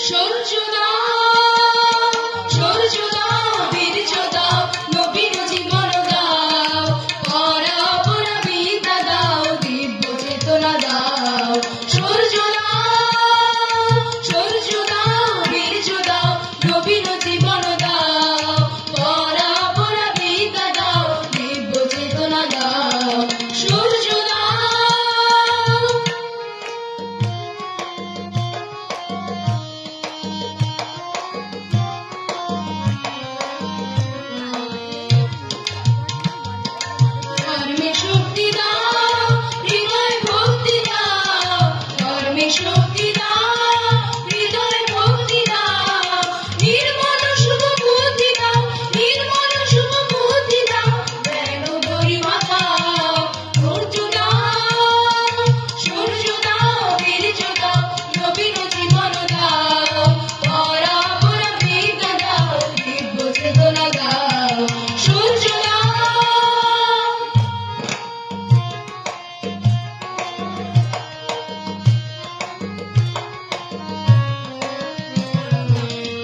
সূর্য দাও, সূর্য দাও, বীর্য দাও, নবীর জীবন দাও, পরা বিদ্যা দাও, দিব্য চেতনা দাও। সূর্য দাও, সূর্য দাও, বীর্য দাও, নবীর জীবন দাও, পরা বিদ্যা দাও, দিব্য চেতনা দাও। সূর্য দাও। ধর্মে শক্তি দাও, হৃদয় ভক্তি দাও, ধর্মে শক্তি দাও, হৃদয় ভক্তি দাও, নির্মল শুভ বুদ্ধি দাও, নির্মল শুভ বুদ্ধি দাও, জ্ঞান গরিমা দাও। সূর্য দাও, সূর্য দাও, বীর্য দাও, নবীর জীবন দাও, পরা বিদ্যা দাও, দিব্য চেতনা দাও। সূর্য দাও।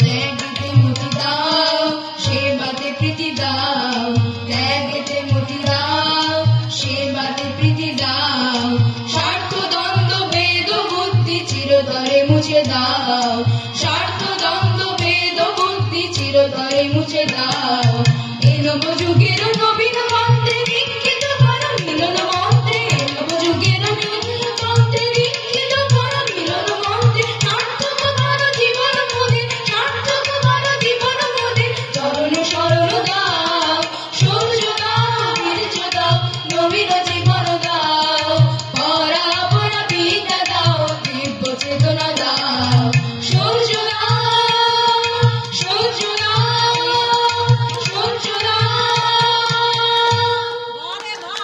ত্যাগেতে মতি দাও, সেবাতে প্রীতি দাও, ত্যাগেতে মতি দাও, সেবাতে প্রীতি দাও, স্বার্থ দ্বন্দ্ব ভেদ বুদ্ধি চিরতরে মুছে দাও, স্বার্থ দ্বন্দ্ব ভেদ বুদ্ধি চিরতরে মুছে দাও। এ নবযুগের নবীন মন্ত্রে দীক্ষিত করো মিলন মন্ত্রে, এ নবযুগের নবীন মন্ত্রে দীক্ষিত করো মিলন মন্ত্রে, সার্থক করো জীবন মোদের, সার্থক করো জীবন মোদের, চরণ শরণ দাও। সূর্য দাও, বীর্য দাও, নবীর জীবন দাও, পরা বিদ্যা দাও, দিব্য চেতনা দাও।